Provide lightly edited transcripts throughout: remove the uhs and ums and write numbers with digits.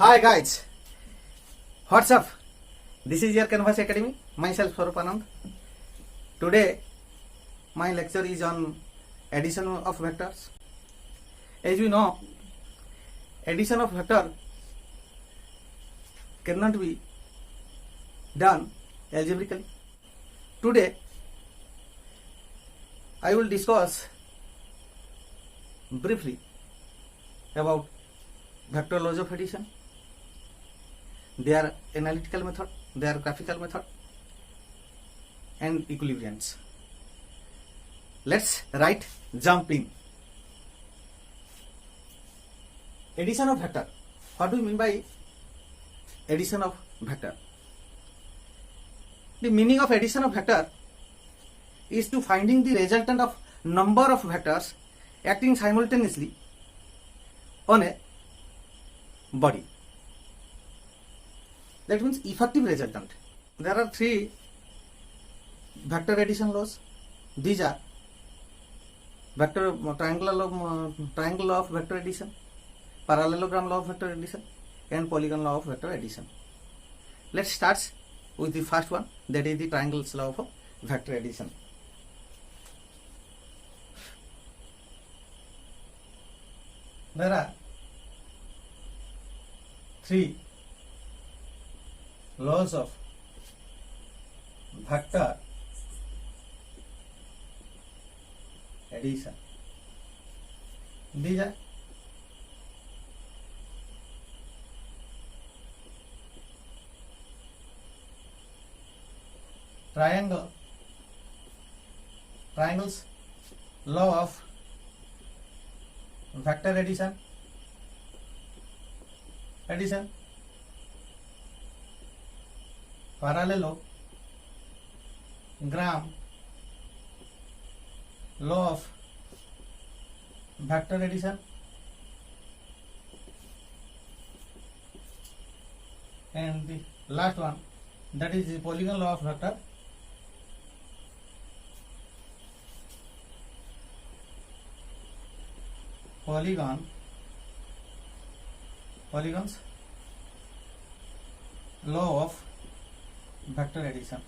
Hi guys, what's up? This is your Canvas Academy, myself Swarup Anand. Today my lecture is on addition of vectors. As you know, addition of vector cannot be done algebraically. Today I will discuss briefly about vector laws of addition, their analytical method, their graphical method, and equilibriums. Let's jump in. Addition of vector. What do you mean by addition of vector? The meaning of addition of vector is to finding the resultant of number of vectors acting simultaneously on a body. That means effective resultant. There are three vector addition laws. These are triangle law of vector addition, parallelogram law of vector addition, and polygon law of vector addition. Let's start with the first one, that is the triangles law of vector addition. There are three laws of vector addition. These are triangles law of vector addition, parallelogram law of vector addition, and the last one, that is the polygon law of vector polygons law of vector addition.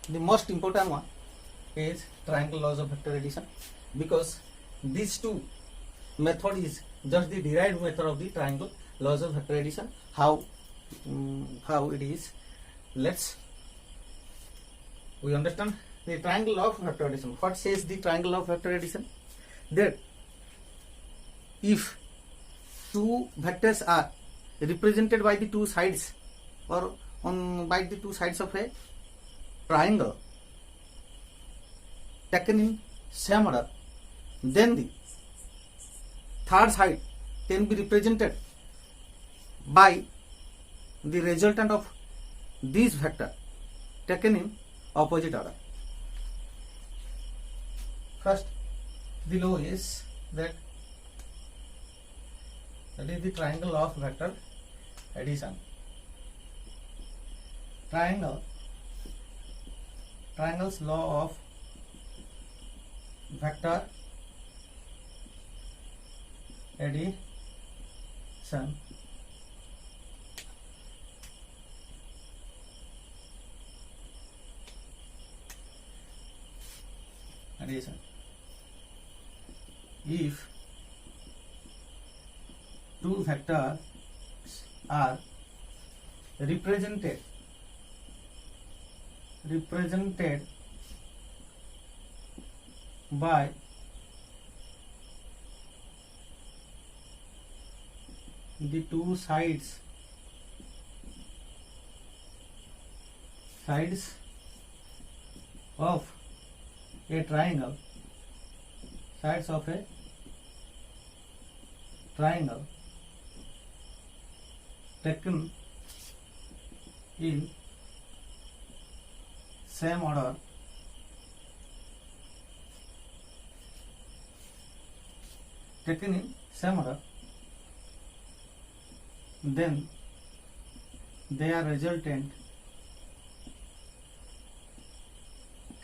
The most important one is triangle laws of vector addition, because these two method is just the derived method of the triangle laws of vector addition. How it is? We understand the triangle law of vector addition. What says the triangle law of vector addition? That if two vectors are represented by the two sides or by the two sides of a triangle taken in same order, then the third side can be represented by the resultant of this vector taken in opposite order. First, the law is that is the triangle law of vector addition. Triangles law of vector addition. If two vectors are represented by the two sides of a triangle, taken in same order, then their resultant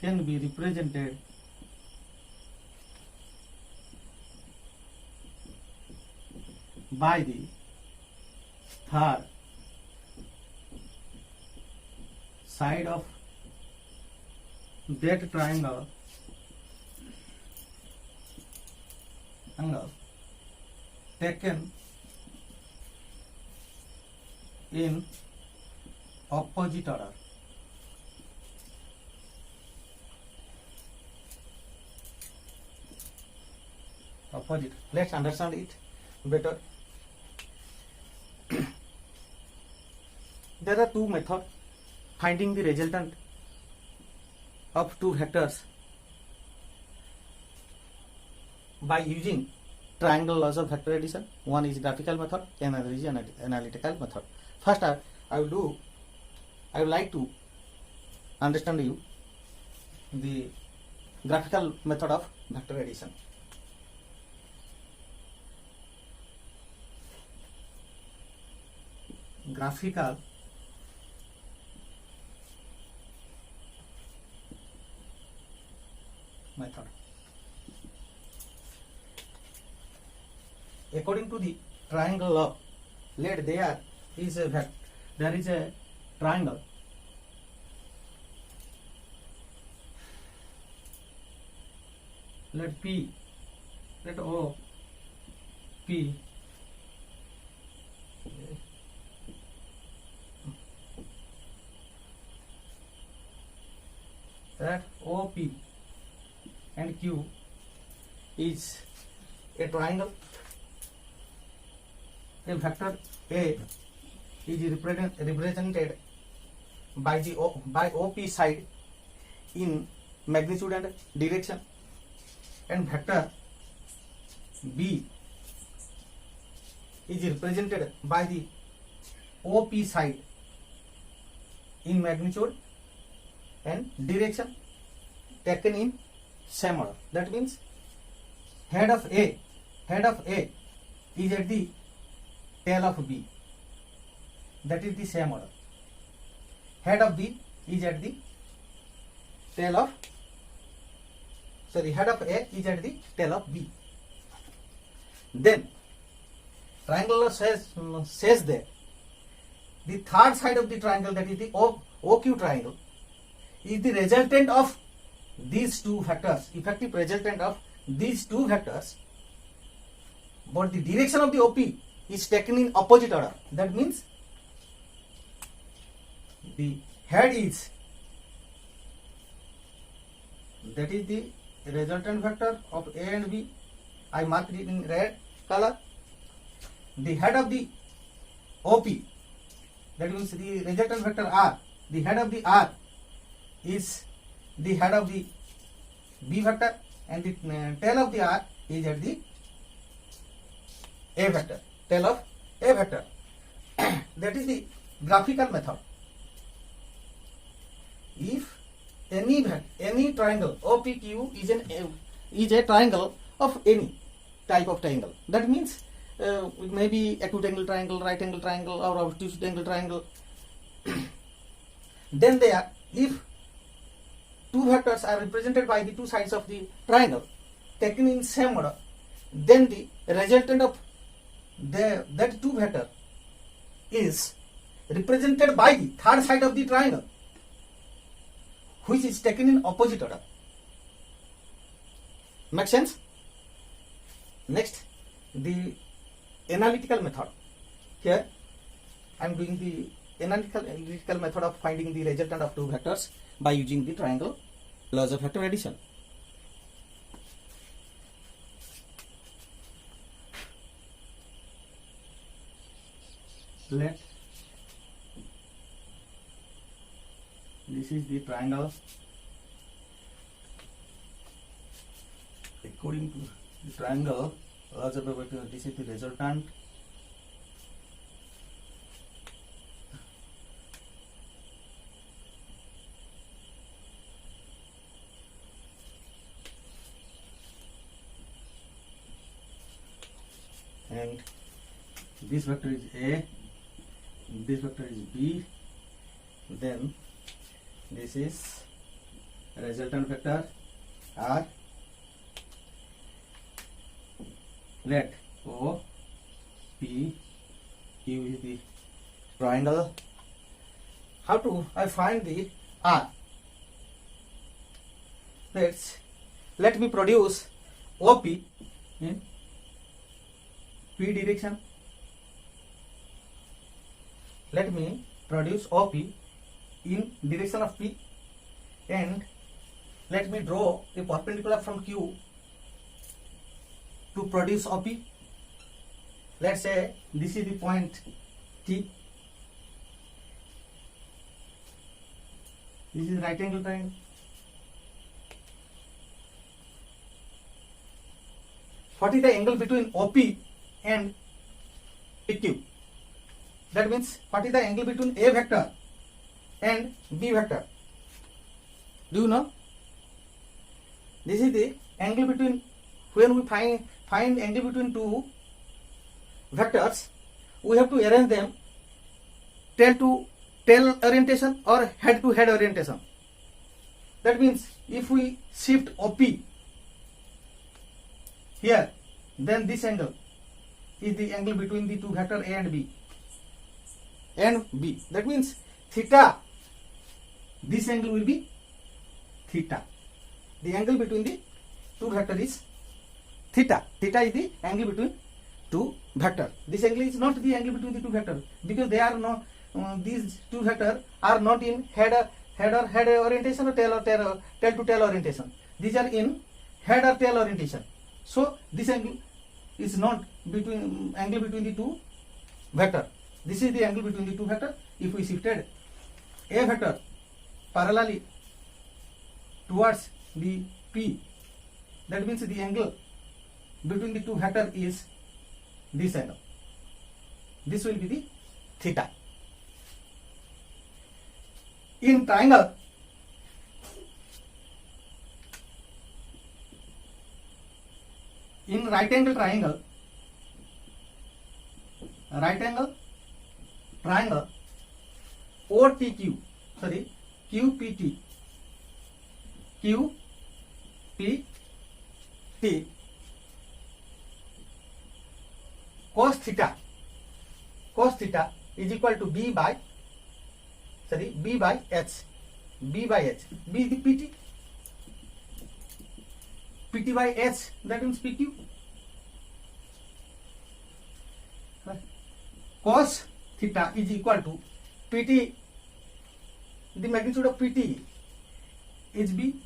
can be represented by the third side of that triangle angle taken in opposite order. Opposite. Let's understand it better. There are two methods finding the resultant of two vectors by using triangle laws of vector addition. One is graphical method, another is analytical method. First, I would like to understand you the graphical method of vector addition. Graphical method. According to the triangle law, let there is a triangle let P, let O, P that OP and Q is a triangle. A vector A is represented by OP side in magnitude and direction, and vector B is represented by the OP side in magnitude and direction taken in same order. That means head of A is at the tail of B. That is the same order. Head of B is at the tail of head of A is at the tail of B. Then triangle says that the third side of the triangle, that is the OQ triangle, is the resultant of these two vectors, effective resultant of these two vectors, but the direction of the OP is taken in opposite order. That means the head is, that is the resultant vector of A and B. I marked it in red color. The head of the OP, that means the resultant vector R, the head of the R is the head of the B vector, and the tail of the R is at the A vector, tail of A vector. That is the graphical method. If any triangle OPQ is a triangle of any type of triangle, that means it may be acute angle triangle, right angle triangle, or obtuse angle triangle. Then there, if two vectors are represented by the two sides of the triangle taken in same order, then the resultant of that two vector is represented by the third side of the triangle, which is taken in opposite order. Make sense? Next, the analytical method. Here I am doing the analytical method of finding the resultant of two vectors by using the triangle laws of vector addition. Let this is the triangle according to the triangle laws of vector. This is the resultant. And this vector is A, this vector is B, then this is resultant vector are, let O P Q is the triangle. How to I find the R? Let me produce OP in P direction. Let me produce OP in direction of P, and let me draw a perpendicular from Q to produce OP. Let's say this is the point T. This is right angle triangle. What is the angle between OP and PQ? That means what is the angle between A vector and B vector? Do you know? This is the angle between, when we find angle between two vectors, we have to arrange them tail to tail orientation or head to head orientation. That means if we shift OP here, then this angle is the angle between the two vector A and B. That means theta, this angle will be theta. The angle between the two vector is theta. Theta is the angle between two vector. This angle is not the angle between the two vector, because they are not, these two vector are not in head orientation or tail to tail orientation. These are in head or tail orientation. So this angle is not angle between the two vector. This is the angle between the two vector. If we shifted A vector parallelly towards the P, that means the angle between the two vector is this angle. This will be the theta. In triangle, in right angle triangle, OTQ, QPT, cos theta is equal to B by H. B is the PT by H, that means PQ. Cos theta is equal to PT, the magnitude of PT is B,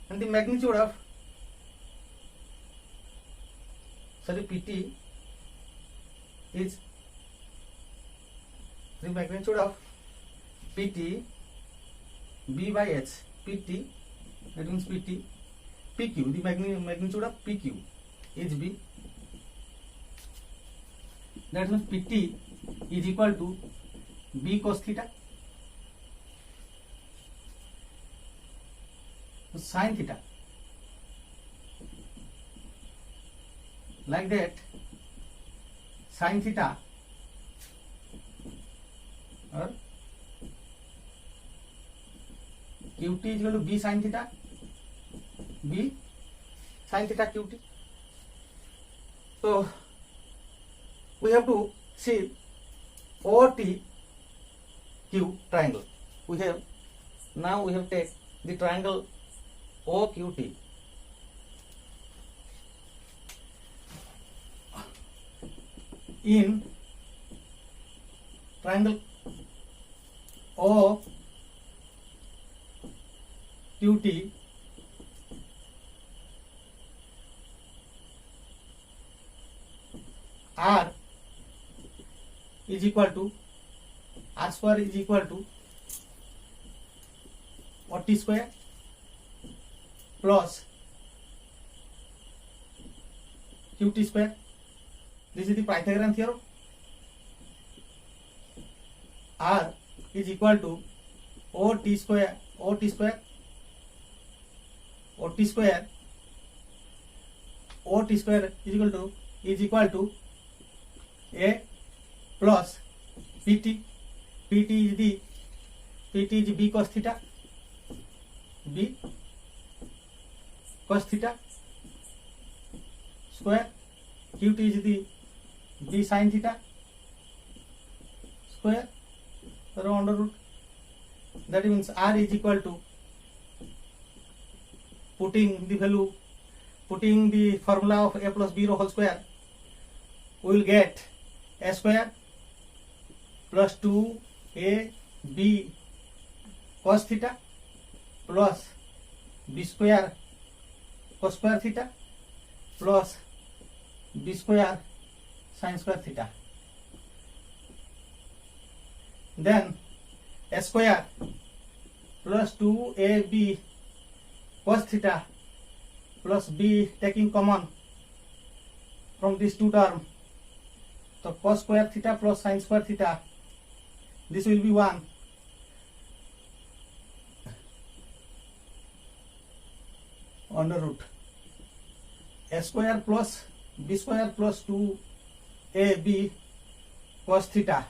and the magnitude of PT is the magnitude of PT B by H. PT, that means PT. PQ, the magnitude of PQ is B. That means PT is equal to B cos theta. Sin theta. Like that, sin theta or QT is equal to B sin theta. B sin theta QT. So we have to see OTQ triangle. We have take the triangle OQT. In triangle OQT, R is equal to R square is equal to OT square plus QT square. This is the Pythagorean theorem. R is equal to OT square is equal to A plus PT. PT is B cos theta. b cos theta square, qt is the b sin theta square rho under root. That means r is equal to, putting the formula of a plus b rho whole square, we will get a square plus 2ab cos theta plus b square cos square theta plus b square sin square theta. Then a square plus 2ab cos theta plus b taking common from these two terms, so cos square theta plus sin square theta, this will be 1 under root a square plus b square plus 2ab cos theta.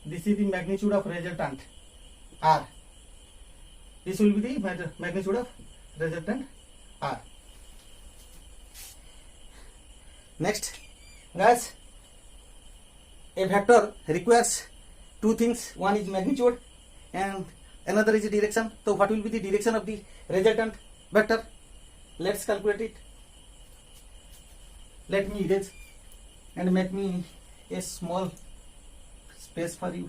This is the magnitude of resultant r. This will be the magnitude of resultant r. Next, guys, a vector requires two things. One is magnitude and another is direction. So what will be the direction of the resultant vector? Let's calculate it. Let me erase and make me a small space for you.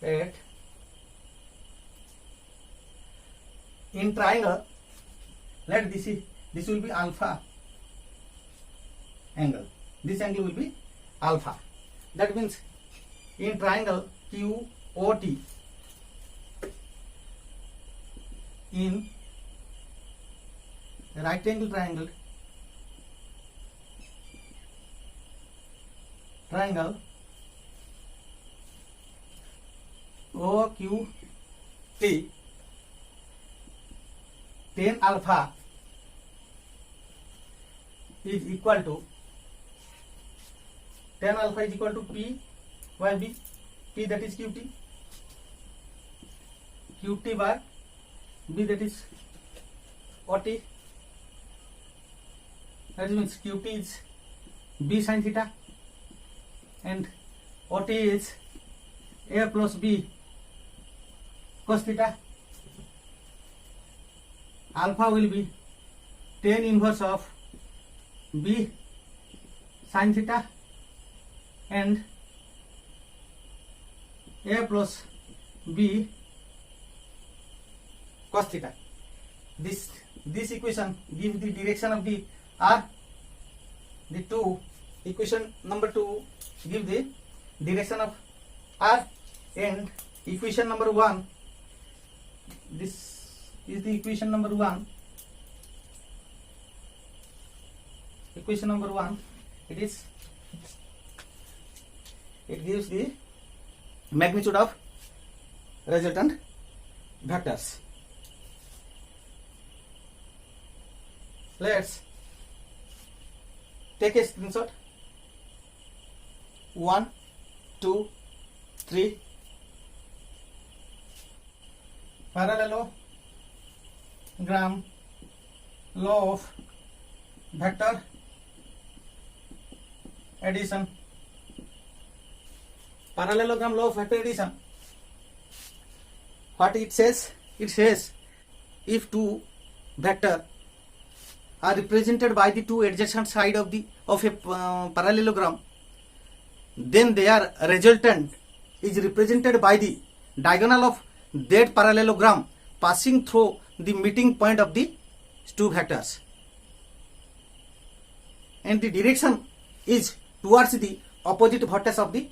Right. In triangle, let this will be alpha angle. This angle will be alpha. That means in triangle QOT, in right angle triangle OQT, tan alpha is equal to P by B, P that is QT by B that is OT. That means QT is B sin theta and OT is A plus B cos theta. Alpha will be tan inverse of B sin theta and A plus B cos theta. This equation gives the direction of the R. The equation number 2 give the direction of R, and equation number 1, this is the equation number 1. Equation number 1, it gives the magnitude of resultant vectors. Let's take a screenshot. 1, 2, 3. Parallelogram law of vector addition. Parallelogram law of vector addition. What it says? It says if two vectors are represented by the two adjacent sides of a parallelogram, then their resultant is represented by the diagonal of that parallelogram passing through the meeting point of the two vectors, and the direction is towards the opposite vertex of the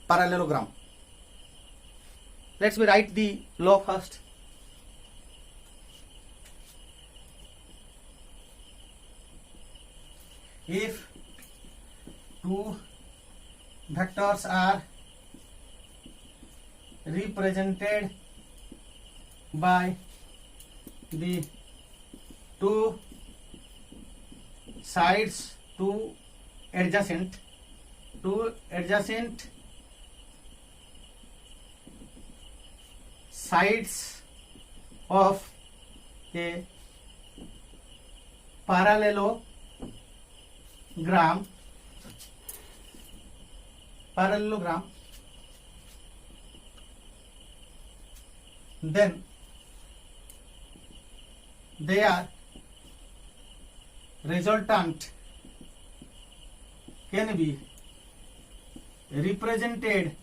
parallelogram. Let's write the law first. If two vectors are represented by the two sides, two adjacent sides of a parallelogram then their resultant can be represented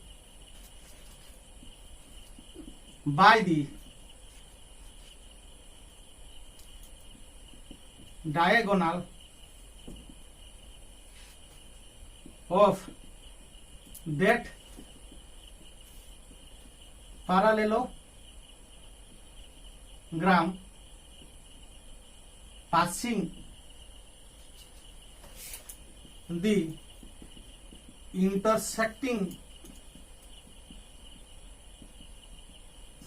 by the diagonal of that parallelogram passing the intersecting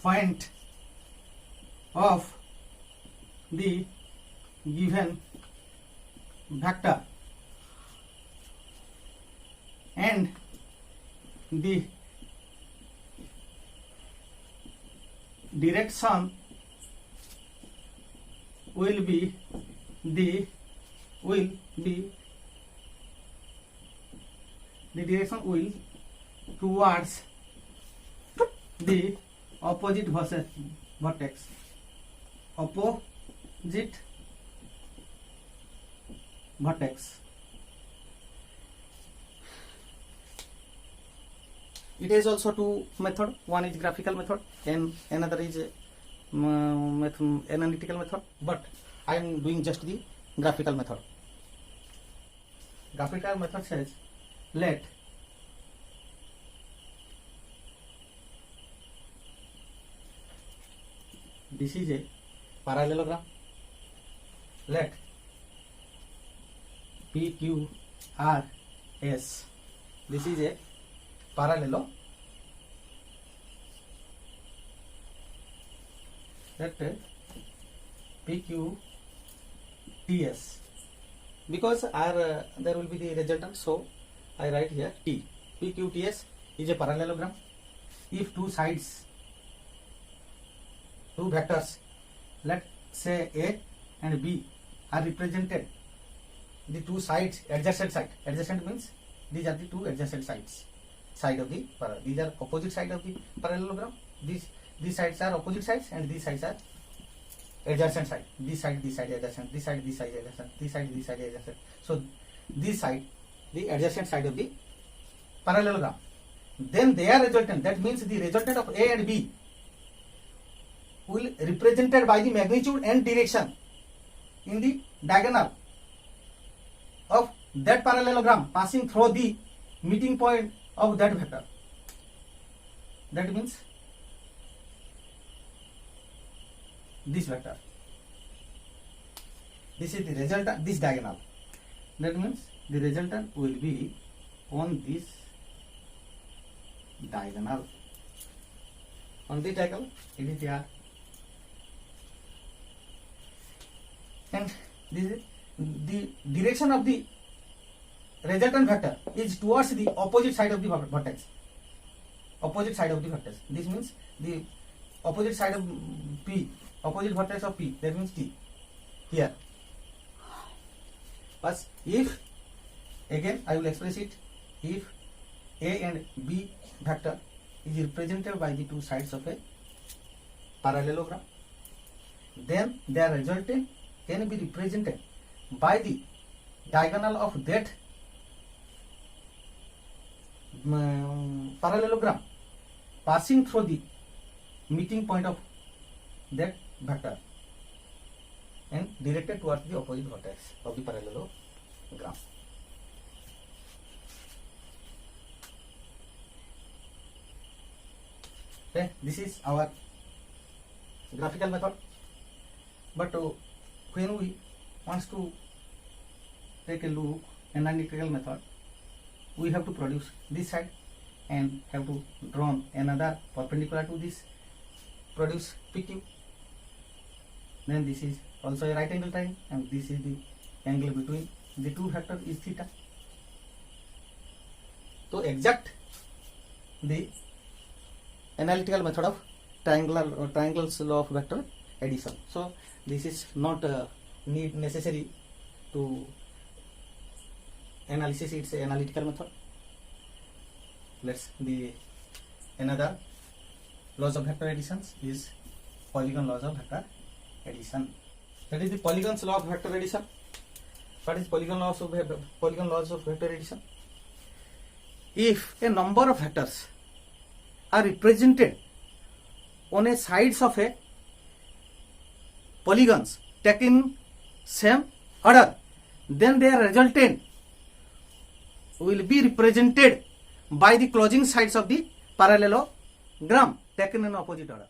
point of the given vector and the direction will be the direction will towards the opposite vertex. Opposite vertex. It is also two method. One is graphical method and another is analytical method. But I am doing just the graphical method. Graphical method says let this is a parallelogram. Let PQRS. This is a parallelogram. Let PQTS. Because there will be the resultant, so I write here T. PQTS is a parallelogram. If two vectors, let's say A and B, are represented, the two sides, adjacent means these are the two adjacent sides of the parallelogram. These are opposite side of the parallelogram. These sides are opposite sides and these sides are adjacent side. This side adjacent. This side adjacent. This side adjacent. So this side, the adjacent side of the parallelogram. Then their resultant, that means the resultant of A and B, will represented by the magnitude and direction in the diagonal of that parallelogram passing through the meeting point of that vector. That means this vector. This is the resultant, this diagonal. That means the resultant will be on this diagonal. On the diagonal, it is here. And this is the direction of the resultant vector is towards the opposite side of the vertex. Opposite side of the vertex. This means the opposite side of P, opposite vertex of P. That means T. Here. But if, again I will express it, if A and B vector is represented by the two sides of a parallelogram, then their resultant can be represented by the diagonal of that parallelogram passing through the meeting point of that vector and directed towards the opposite vertex of the parallelogram. Okay, this is our graphical method. But when we want to take a look analytical method, we have to produce this side and have to draw another perpendicular to this, produce PQ. Then this is also a right angle triangle and this is the angle between the two vectors is theta. So exact the analytical method of triangles law of vector addition. So this is not necessary to analysis. It's an analytical method. Let's the another laws of vector additions is polygon laws of vector addition. That is the polygon's law of vector addition. What is polygon laws of vector addition? If a number of vectors are represented on a sides of a polygons taken same order, then their resultant will be represented by the closing sides of the parallelogram taken in opposite order.